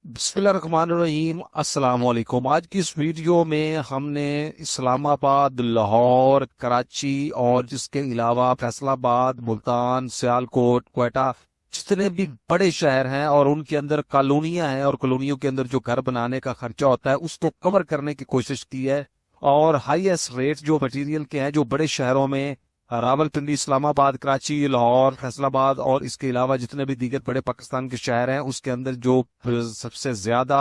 बिस्मिल्लाहिर्रहमानिर्रहीम। अस्सलाम वालेकुम। आज की इस वीडियो में हमने इस्लामाबाद, लाहौर, कराची और जिसके अलावा फैसलाबाद, मुल्तान, सियालकोट, क्वेटा जितने भी बड़े शहर हैं और उनके अंदर कॉलोनियां हैं और कॉलोनियों के अंदर जो घर बनाने का खर्चा होता है उसको कवर करने की कोशिश की है। और हाईएस्ट रेट जो मटेरियल के हैं जो बड़े शहरों में रावलपिंडी, इस्लामाबाद, कराची, लाहौर, फैसलाबाद और इसके अलावा जितने भी दीगर बड़े पाकिस्तान के शहर हैं उसके अंदर जो सबसे ज्यादा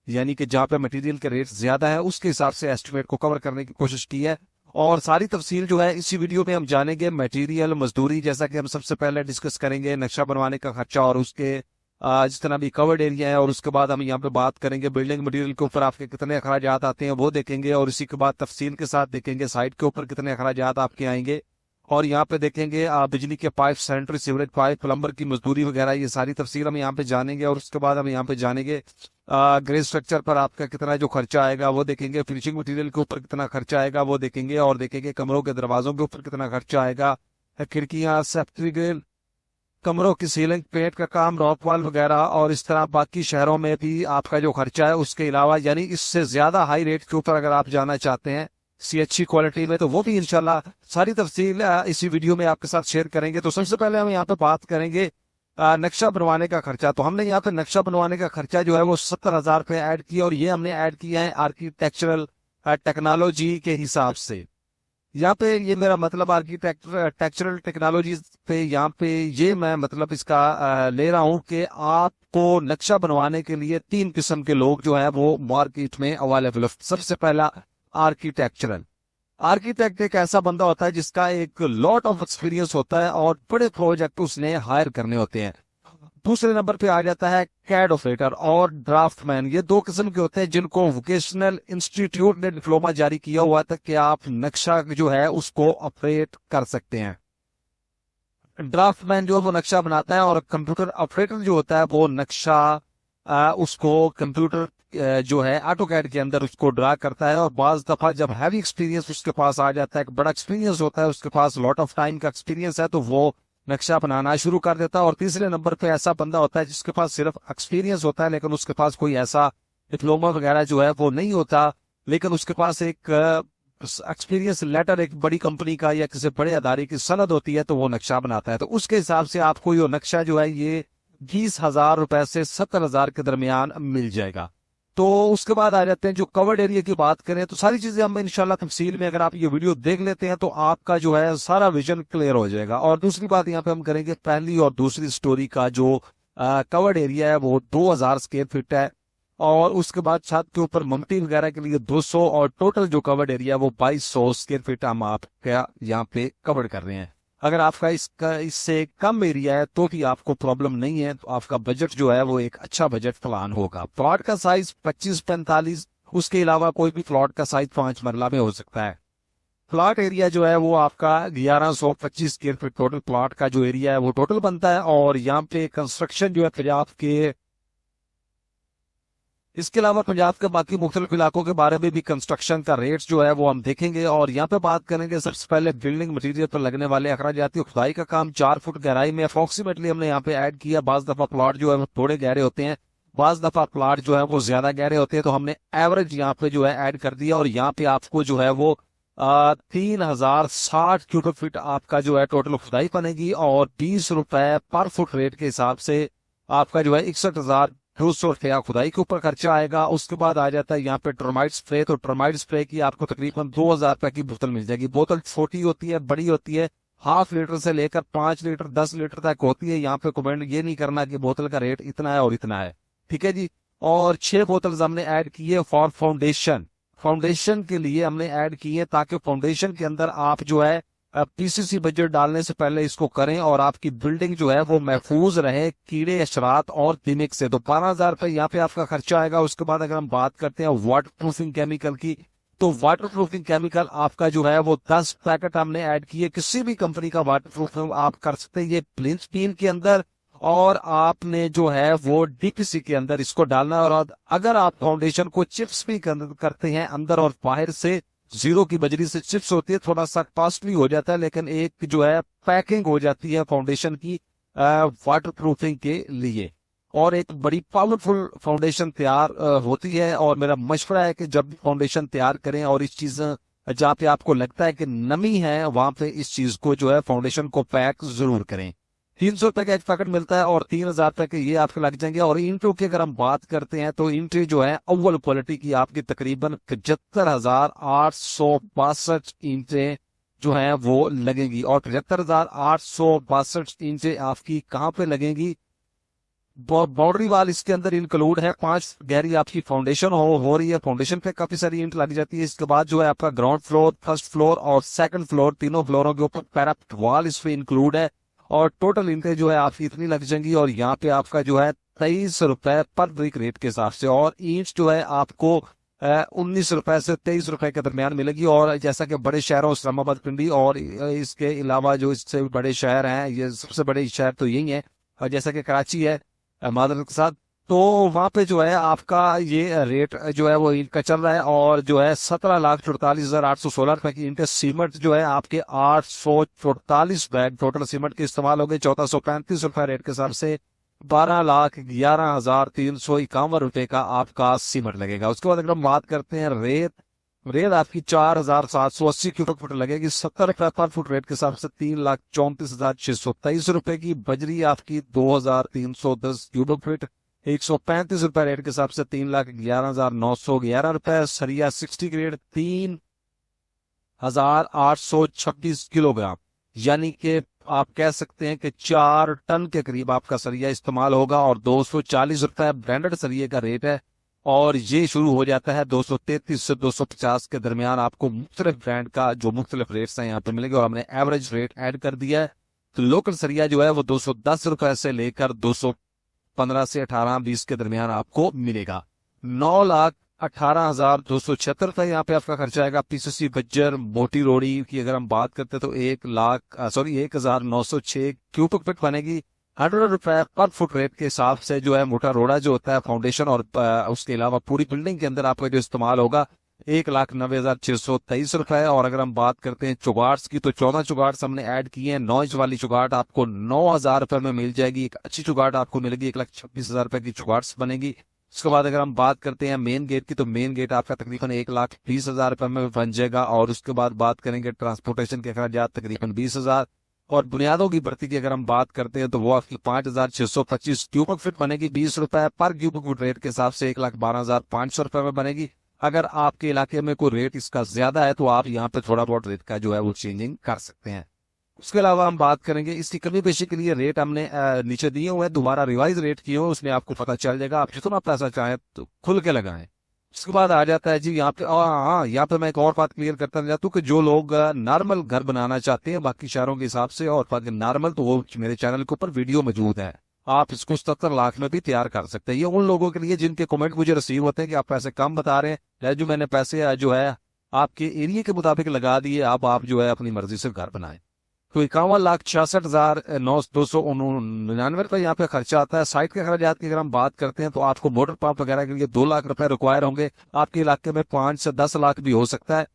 यानी कि जहां पे मटेरियल के रेट ज्यादा है उसके हिसाब से एस्टिमेट को कवर करने की कोशिश की है। और सारी तफसील जो है इसी वीडियो में हम जानेंगे। मटेरियल, मजदूरी, जैसा कि हम सबसे पहले डिस्कस करेंगे नक्शा बनवाने का खर्चा और उसके जितना भी कवर्ड एरिया है, और उसके बाद हम यहाँ पे बात करेंगे बिल्डिंग मटेरियल के ऊपर आपके कितने अखराजात आते हैं वो देखेंगे, और इसी के बाद तफसील के साथ देखेंगे साइट के ऊपर कितने अखराजात आपके आएंगे। और यहाँ पे देखेंगे बिजली के pipe, sanitary sewerage pipe, plumber की मजदूरी वगैरह, ये सारी तफसील हम यहाँ पे जानेंगे। और उसके बाद हम यहाँ पे जानेंगे ग्रेज स्ट्रक्चर पर आपका कितना जो खर्चा आएगा वो देखेंगे, फिनिशिंग मटेरियल के ऊपर कितना खर्चा आएगा वो देखेंगे, और देखेंगे कमरों के दरवाजों के ऊपर कितना खर्चा आएगा, खिड़कियां, सेफ्टी ग्रिल, कमरों की सीलिंग, पेंट का काम, रॉक वॉल वगैरह। और इस तरह बाकी शहरों में भी आपका जो खर्चा है उसके अलावा, यानी इससे ज्यादा हाई रेट के ऊपर अगर आप जाना चाहते हैं सी अच्छी क्वालिटी में, तो वो भी इंशाल्लाह सारी तफसील इसी वीडियो में आपके साथ शेयर करेंगे। तो सबसे पहले हम यहाँ पे बात करेंगे नक्शा बनवाने का खर्चा। तो हमने यहाँ पे नक्शा बनवाने का खर्चा जो है वो 70,000 रुपये ऐड किया, और ये हमने ऐड किया है आर्किटेक्चरल टेक्नोलॉजी के हिसाब से। यहाँ पे ये मेरा मतलब आर्किटेक्चरल टेक्नोलॉजी पे यहाँ पे ये मैं मतलब इसका ले रहा हूँ कि आपको नक्शा बनवाने के लिए तीन किस्म के लोग जो है वो मार्केट में अवेलेबल है। सबसे पहला आर्किटेक्चरल। आर्किटेक्ट एक ऐसा बंदा होता है जिसका एक लॉट ऑफ एक्सपीरियंस होता है और बड़े प्रोजेक्ट उसने हायर करने होते हैं। दूसरे नंबर पे आ जाता है कैड ऑपरेटर और ड्राफ्टमैन। ये दो किस्म के होते हैं जिनको वोकेशनल इंस्टीट्यूट ने डिप्लोमा जारी किया हुआ था कि आप नक्शा जो है उसको ऑपरेट कर सकते हैं। ड्राफ्टमैन जो है वो नक्शा बनाता है, और कंप्यूटर ऑपरेटर जो होता है वो नक्शा उसको कंप्यूटर जो है ऑटो कैड के अंदर उसको ड्रा करता है। और बाज दफा जब हैवी एक्सपीरियंस उसके पास आ जाता है, बड़ा एक्सपीरियंस होता है, उसके पास लॉट ऑफ टाइम का एक्सपीरियंस है, तो वो नक्शा बनाना शुरू कर देता है। और तीसरे नंबर पे ऐसा बंदा होता है जिसके पास सिर्फ एक्सपीरियंस होता है लेकिन उसके पास कोई ऐसा डिप्लोमा वगैरह जो है वो नहीं होता, लेकिन उसके पास एक एक्सपीरियंस लेटर एक बड़ी कंपनी का या किसी बड़े अदारे की सनद होती है, तो वो नक्शा बनाता है। तो उसके हिसाब से आपको ये नक्शा जो है ये 20,000 रुपए से 70,000 के दरमियान मिल जाएगा। तो उसके बाद आ जाते हैं जो कवर्ड एरिया की बात करें, तो सारी चीजें हम इंशाल्लाह तफसील में अगर आप ये वीडियो देख लेते हैं तो आपका जो है सारा विजन क्लियर हो जाएगा। और दूसरी बात यहाँ पे हम करेंगे पहली और दूसरी स्टोरी का जो कवर्ड एरिया है वो 2,000 स्क्वायर फीट है, और उसके बाद छत के ऊपर ममटी वगैरह के लिए 200, और टोटल जो कवर्ड एरिया वो 2,200 स्क्वायर फीट हम आपका यहाँ पे कवर कर रहे हैं। अगर आपका इसका इससे कम एरिया है तो भी आपको प्रॉब्लम नहीं है, तो आपका बजट जो है वो एक अच्छा बजट प्लान होगा। प्लॉट का साइज 25-45, उसके अलावा कोई भी प्लॉट का साइज 5 मरला में हो सकता है। प्लॉट एरिया जो है वो आपका 1125 स्क्वायर फीट टोटल प्लॉट का जो एरिया है वो टोटल बनता है। और यहाँ पे कंस्ट्रक्शन जो है पंजाब के, इसके अलावा पंजाब के बाकी मुख्तलिफ इलाकों के बारे में भी कंस्ट्रक्शन का रेट्स जो है वो हम देखेंगे। और यहाँ पे बात करेंगे सबसे पहले बिल्डिंग मटेरियल पर लगने वाले अखराजात। खुदाई का काम 4 फुट गहराई में अप्रोक्सीमेटली हमने यहाँ पे ऐड किया। बाज दफा प्लॉट जो है वो थोड़े गहरे होते हैं, बाज दफा प्लॉट जो है वो ज्यादा गहरे होते हैं, तो हमने एवरेज यहाँ पे जो है ऐड कर दिया। और यहाँ पे आपको जो है वो 3,060 क्यूबिक फीट आपका जो है टोटल खुदाई बनेगी, और 20 रुपए पर फुट रेट के हिसाब से आपका जो है 61,200 रुपया खुदाई के ऊपर खर्चा आएगा। उसके बाद आ जाता है यहाँ पे टर्माइट स्प्रे। तो टर्माइट स्प्रे की आपको तकरीबन 2,000 रुपए की बोतल मिल जाएगी। बोतल छोटी होती है, बड़ी होती है, 1/2 लीटर से लेकर 5 लीटर 10 लीटर तक होती है। यहाँ पे कमेंट ये नहीं करना कि बोतल का रेट इतना है और इतना है, ठीक है जी। और 6 बोतल हमने ऐड की है फॉर फाउंडेशन। फाउंडेशन के लिए हमने ऐड की है ताकि फाउंडेशन के अंदर आप जो है पीसीसी बजट डालने से पहले इसको करें और आपकी बिल्डिंग जो है वो महफूज रहे कीड़े, अशरात और दिमिक से। तो 12,000 रुपए यहाँ पे आपका खर्चा आएगा। उसके बाद अगर हम बात करते हैं वाटर प्रूफिंग केमिकल की, तो वाटर प्रूफिंग केमिकल आपका जो है वो 10 पैकेट हमने ऐड किए। किसी भी कंपनी का वाटर प्रूफिंग आप कर सकते हैं, ये प्लिंथ पीन के अंदर, और आपने जो है वो डीपीसी के अंदर इसको डालना। और अगर आप फाउंडेशन को चिप्स भी करते हैं अंदर और बाहर से, जीरो की बजरी से चिप्स होती है, थोड़ा सा कॉस्टली हो जाता है, लेकिन एक जो है पैकिंग हो जाती है फाउंडेशन की वाटर प्रूफिंग के लिए। और एक बड़ी पावरफुल फाउंडेशन तैयार होती है। और मेरा मशवरा है कि जब भी फाउंडेशन तैयार करें और इस चीज जहाँ पे आपको लगता है कि नमी है वहां पे इस चीज को जो है फाउंडेशन को पैक जरूर करें। 300 रुपए का एक पैकेट मिलता है और 3,000 रुपए के ये आपके लग जाएंगे। और इंटो की अगर हम बात करते हैं तो इंटे जो है अव्वल क्वालिटी की आपकी तकरीबन 75,862 इंटे जो है वो लगेंगी। और 75,862 इंचे आपकी कहाँ पे लगेंगी? बाउंड्री वाल इसके अंदर इंक्लूड है। 5 गहरी आपकी फाउंडेशन हो रही है, फाउंडेशन पे काफी सारी ईंट लग जाती है। इसके बाद जो है आपका ग्राउंड फ्लोर, फर्स्ट फ्लोर और सेकंड फ्लोर, तीनों फ्लोरों के ऊपर पैरापेट वॉल इसमें इंक्लूड है। और टोटल ईंटें जो है आपकी इतनी लग जाएंगी। और यहाँ पे आपका जो है 23 रुपए पर ब्रिक रेट के हिसाब से, और ईंट जो है आपको 19 रुपए से 23 रुपए के दरमियान मिलेगी। और जैसा कि बड़े शहरों इस्लामाबाद, पिंडी और इसके अलावा जो इससे बड़े शहर हैं, ये सबसे बड़े शहर तो यही है, और जैसा कि कराची है मादरत के साथ, तो वहां पे जो है आपका ये रेट जो है वो ईंट का चल रहा है। और जो है 17,48,816 रुपए की ईंट। सीमेंट जो है आपके 844 बैग टोटल सीमेंट के इस्तेमाल हो गए 1,435 रुपए रेट के हिसाब से। 12,11,351 रुपए का आपका सीमेंट लगेगा। उसके बाद अगर हम बात करते हैं रेत, रेत आपकी 4,780 क्यूबिक फुट लगेगी 70 रुपए पर फुट रेट के हिसाब से। 3,34,623 रुपए की बजरी आपकी 2,310 क्यूबिक फुट 135 रुपए रेट के हिसाब से। 3,11,911 रुपए। सरिया 60 ग्रेड 3,826 किलोग्राम, यानी कि आप कह सकते हैं कि 4 टन के करीब आपका सरिया इस्तेमाल होगा। और 240 रुपए ब्रांडेड सरिये का रेट है। और ये शुरू हो जाता है 233 से 250 के दरमियान। आपको मुख्तलिफ ब्रांड का जो मुख्तलिफ रेट्स हैं यहाँ पे मिलेंगे। और हमने एवरेज रेट ऐड कर दिया है। तो लोकल सरिया जो है वो 210 रुपए से लेकर 215 से 18-20 के दरमियान आपको मिलेगा। 9,18,276 रुपए यहाँ पे आपका खर्चा आएगा। पीसीसी बज्जर मोटी रोड़ी की अगर हम बात करते हैं तो 1,0906 क्यूबिक फुट बनेगी। 100 रुपए पर फुट रेट के हिसाब से जो है मोटा रोड़ा जो होता है फाउंडेशन और उसके अलावा पूरी बिल्डिंग के अंदर आपका जो इस्तेमाल होगा 1,90,623 रुपए। और अगर हम बात करते हैं चुगाट्स की तो 14 चुगाट्स हमने ऐड किए हैं। 9 इंच वाली चुगाट आपको 9,000 रुपए में मिल जाएगी। एक अच्छी चुगाट आपको मिलेगी 1,26,000 रुपए की चुगाट्स बनेगी। उसके बाद अगर हम बात करते हैं मेन गेट की तो मेन गेट आपका तकरीबन 1,20,000 रुपए में बन जाएगा। और उसके बाद बात करेंगे ट्रांसपोर्टेशन के अखराजात तकरीबन 20,000। और बुनियादों की भर्ती की अगर हम बात करते हैं तो वो आपकी 5,625 क्यूबिक फुट बनेगी 20 रुपए पर क्यूबिक फुट रेट के हिसाब से। 1,12,500 रुपए में बनेगी। अगर आपके इलाके में कोई रेट इसका ज्यादा है तो आप यहाँ पे थोड़ा बहुत रेट का जो है वो चेंजिंग कर सकते हैं। उसके अलावा हम बात करेंगे इसकी कमी पेशी के लिए रेट हमने नीचे दिए हुए हैं, दोबारा रिवाइज रेट किए हुए, उसमें आपको पता चल जाएगा। आप जितना पैसा चाहें तो खुल के लगाएं। उसके बाद आ जाता है जी यहाँ पे, हाँ यहाँ पे मैं एक और बात क्लियर करता जाता हूँ कि जो लोग नॉर्मल घर बनाना चाहते हैं बाकी शहरों के हिसाब से और नॉर्मल, तो वो मेरे चैनल के ऊपर वीडियो मौजूद है। आप इसको 77 लाख में भी तैयार कर सकते हैं। ये उन लोगों के लिए जिनके कमेंट मुझे रिसीव होते हैं कि आप पैसे कम बता रहे हैं, जो मैंने पैसे जो है आपके एरिया के मुताबिक लगा दिए, आप जो है अपनी मर्जी से घर बनाए। तो 51,66,299 रुपए यहाँ पे खर्चा आता है। साइट के अखराजात की अगर हम बात करते हैं तो आपको मोटर पंप वगैरह के लिए 2 लाख रुपए रिक्वायर होंगे। आपके इलाके में 5 से 10 लाख भी हो सकता है,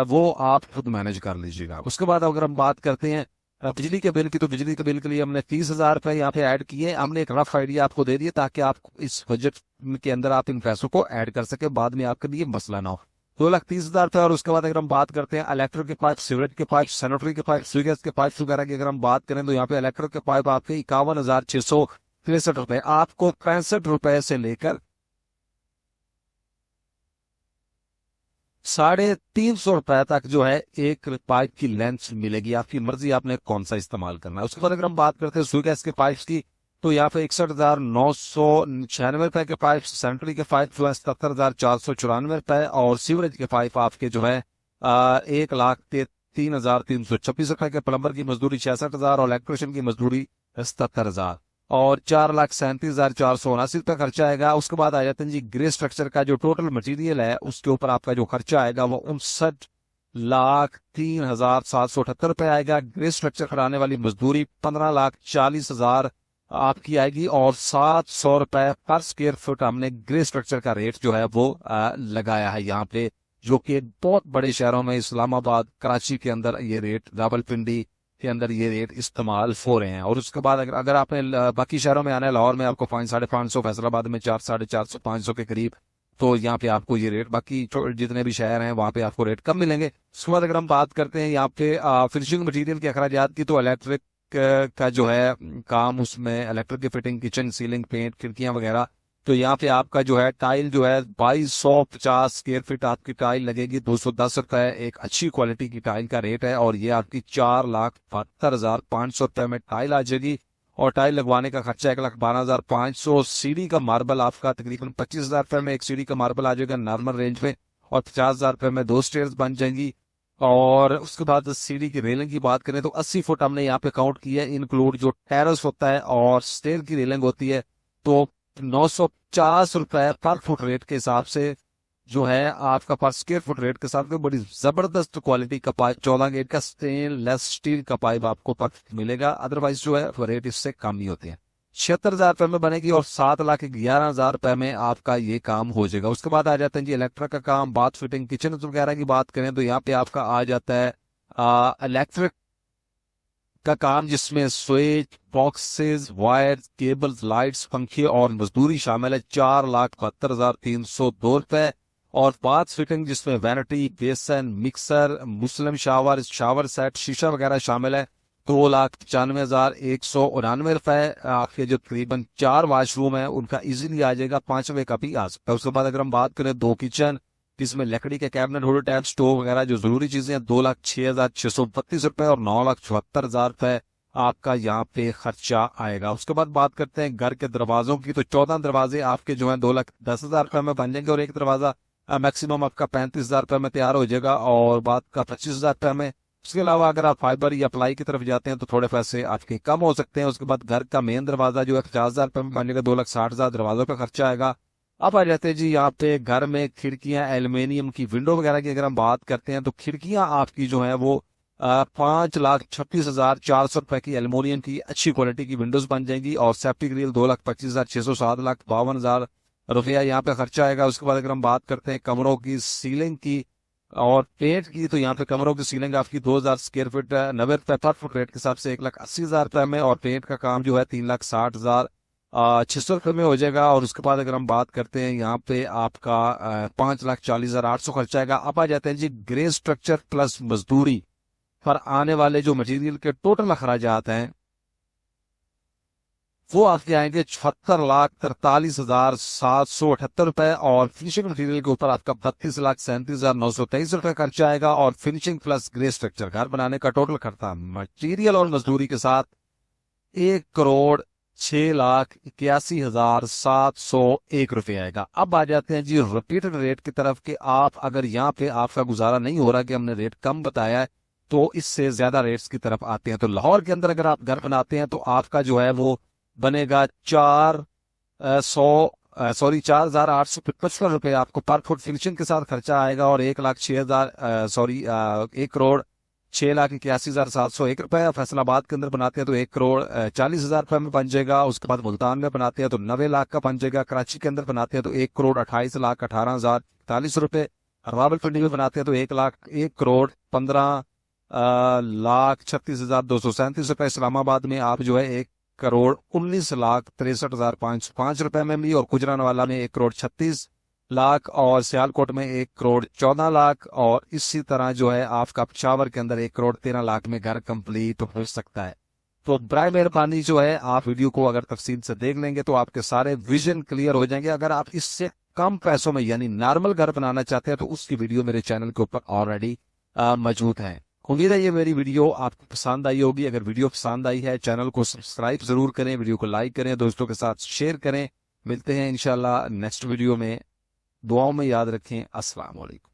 वो आप खुद मैनेज कर लीजिएगा। उसके बाद अगर हम बात करते हैं बिजली के बिल की तो बिजली के बिल के लिए हमने 30,000 रुपए यहाँ पे ऐड किए। हमने एक रफ आइडिया आपको दे दिया ताकि आप इस बजट के अंदर आप इन पैसों को ऐड कर सके, बाद में आपके लिए मसला ना हो। 2,30,000 रुपए। और उसके बाद अगर हम बात करते हैं इलेक्ट्रिक के पाइप, सीवरेज के पाइप, सैनिटरी के पाइप, स्वीगेज के पाइप वगैरह की अगर हम बात करें तो यहाँ पे इलेक्ट्रिक के पाइप आपके 51,663 रुपए। आपको 65 रुपए से लेकर 350 रुपए तक जो है एक पाइप की लेंथ मिलेगी। आपकी मर्जी आपने कौन सा इस्तेमाल करना है। उसके बाद अगर हम बात करते हैं स्वीगेज के पाइप की तो यहाँ पे 61,996 रुपए के पाइप, सैनिटरी के पाइप जो है 77,494 रुपए और सीवरेज के पाइप आपके जो है 1,03,326 रुपए के। प्लम्बर की मजदूरी 66,000 और इलेक्ट्रिशियन की मजदूरी 77,000 और 4,37,479 रुपए खर्चा आएगा। उसके बाद आ जाते हैं जी ग्रे स्ट्रक्चर का जो टोटल मटेरियल है उसके ऊपर आपका जो खर्चा आएगा वो 59,03,778 रुपए आएगा। ग्रे स्ट्रक्चर कराने वाली मजदूरी 15,40,000 आपकी आएगी और 700 रुपए पर स्क्वायर फुट हमने ग्रे स्ट्रक्चर का रेट जो है वो लगाया है यहाँ पे, जो कि बहुत बड़े शहरों में इस्लामाबाद, कराची के अंदर ये रेट, रावलपिंडी, के अंदर ये रेट इस्तेमाल हो रहे हैं। और उसके बाद अगर आपने बाकी शहरों में आना है, लाहौर में आपको 500-550, फैसलाबाद में 400-450, 500 के करीब, तो यहाँ पे आपको ये रेट, बाकी जितने भी शहर हैं वहाँ पे आपको रेट कम मिलेंगे। उसके बाद अगर हम बात करते हैं यहाँ पे फिनिशिंग मटेरियल के अखराजात की, तो इलेक्ट्रिक का जो है काम, उसमें इलेक्ट्रिक की फिटिंग, किचन, सीलिंग, पेंट, खिड़कियां वगैरह, तो यहाँ पे आपका जो है टाइल जो है 2250 स्क्वायर फीट आपकी टाइल लगेगी, 210 रुपए एक अच्छी क्वालिटी की टाइल का रेट है। और ये आपकी 4,72,500 रुपए में टाइल आ जाएगी। और टाइल लगवाने का खर्चा 1,12,500। सीढ़ी का मार्बल आपका तकरीबन 25,000 रुपए में एक सीढ़ी का मार्बल आ जाएगा नॉर्मल रेंज में, और 50,000 रुपए में 2 स्टेयर्स बन जाएंगी। और उसके बाद सीढ़ी की रेलिंग की बात करें तो 80 फुट हमने यहाँ पे काउंट किया है, इंक्लूड जो टेरेस होता है और स्टेयर की रेलिंग होती है, तो 950 रुपए पर फुट रेट के हिसाब से जो है आपका पर स्क्वायर फुट रेट के साथ में बड़ी जबरदस्त क्वालिटी का पाइप, 14 गेट का स्टेनलेस स्टील का पाइप आपको पर मिलेगा। अदरवाइज जो है रेट इससे कम ही होते हैं। 76,000 रुपए में बनेगी और 7,11,000 रुपए में आपका ये काम हो जाएगा। उसके बाद आ जाते हैं जी इलेक्ट्रिक का काम, बाथ फिटिंग, किचन वगैरह की बात करें तो यहाँ पे आपका आ जाता है इलेक्ट्रिक का काम, जिसमें switch boxes, wire, cables, lights, पंखे और मजदूरी शामिल है, 4,72,302 रुपए। और बाथ फिटिंग जिसमें वैनिटी, बेसन, mixer, Muslim shower, shower set, शीशा वगैरह शामिल है, 2,95,199 रुपए। आपके जो तकरीबन 4 वाशरूम है उनका इजीली आ जाएगा, 5वें का भी आ सकता है। उसके बाद अगर हम बात करें 2 किचन, जिसमें लकड़ी के कैबिनेट, होल्डर टैप, स्टोव वगैरह जो जरूरी चीजें हैं, 2,06,632 रुपए और 9,74,000 रुपए आपका यहाँ पे खर्चा आएगा। उसके बाद बात करते हैं घर के दरवाजों की, तो 14 दरवाजे आपके जो है 2,10,000 रुपए में बन जाएंगे, और एक दरवाजा मैक्सिमम आपका 35,000 रुपए में तैयार हो जाएगा, और बात का 25,000 रुपए में। उसके अलावा अगर आप फाइबर या प्लाई की तरफ जाते हैं तो थोड़े पैसे आपके कम हो सकते हैं। उसके बाद घर का मेन दरवाजा जो है 50,000 रुपए में बनेगा, 2,60,000 दरवाजों का खर्चा आएगा। अब आ जाते हैं जी यहाँ पे घर में खिड़कियां, एल्युमिनियम की विंडो वगैरह की अगर हम बात करते हैं तो खिड़कियां आपकी जो है वो 5,36,400 रुपए की एल्युमिनियम की अच्छी क्वालिटी की विंडोज बन जाएंगी, और सेफ्टी ग्रिल 2,25,600, 7,52,000 रुपया यहाँ पे खर्चा आएगा। उसके बाद अगर हम बात करते हैं कमरों की सीलिंग की और पेंट की, तो यहाँ पे कमरों की सीलिंग आपकी 2,000 स्क्वायर फीट 90 रुपए पर फुट रेट के हिसाब से 1,80,000 रुपए में, और पेंट का काम जो है 3,60,600 रुपए में हो जाएगा। और उसके बाद अगर हम बात करते हैं यहाँ पे आपका 5,40,800 खर्चा आएगा। अब आ जाते हैं जी ग्रे स्ट्रक्चर प्लस मजदूरी पर आने वाले जो मटेरियल के टोटल अखराजात हैं, वो आपके आएंगे 76,43,778 रुपए, और फिनिशिंग मटेरियल के ऊपर आपका 32,37,923 रुपए खर्चा आएगा। और फिनिशिंग प्लस ग्रे स्ट्रक्चर घर बनाने का टोटल खर्चा मटेरियल और मजदूरी के साथ 1,06,81,701 रुपए आएगा। अब आ जाते हैं जी रिपीटेड रेट की तरफ कि आप अगर यहाँ पे आपका गुजारा नहीं हो रहा कि हमने रेट कम बताया है, तो इससे ज्यादा रेट्स की तरफ आते हैं। तो लाहौर के अंदर अगर आप घर बनाते हैं तो आपका जो है वो बनेगा 4,855 रुपए आपको पर फुट फिनिशिंग के साथ खर्चा आएगा, और 1,06,81,701 रुपए। फैसलाबाद के अंदर बनाते हैं तो 1,40,40,000 रुपए में बन जाएगा। उसके बाद मुल्तान में बनाते हैं तो 90 लाख का बन जाएगा। कराची के अंदर बनाते हैं तो 1,28,18,040 रुपए। रावलपिंडी में बनाते हैं तो 1,36,237 रुपए। इस्लामाबाद में आप जो है 1,19,63,505 रुपए में भी, और गुजरानवाला में 1,36,00,000, और सियालकोट में 1,14,00,000, और इसी तरह जो है आपका पेशावर के अंदर 1,13,00,000 में घर कंप्लीट हो सकता है। तो बराए मेहरबानी जो है आप वीडियो को अगर तफसील से देख लेंगे तो आपके सारे विजन क्लियर हो जाएंगे। अगर आप इससे कम पैसों में यानी नॉर्मल घर बनाना चाहते हैं तो उसकी वीडियो मेरे चैनल के ऊपर ऑलरेडी मौजूद है। उम्मीद है ये मेरी वीडियो आपको पसंद आई होगी। अगर वीडियो पसंद आई है चैनल को सब्सक्राइब जरूर करें, वीडियो को लाइक करें, दोस्तों के साथ शेयर करें। मिलते हैं इंशाल्लाह नेक्स्ट वीडियो में। दुआओं में याद रखें। अस्सलाम वालेकुम।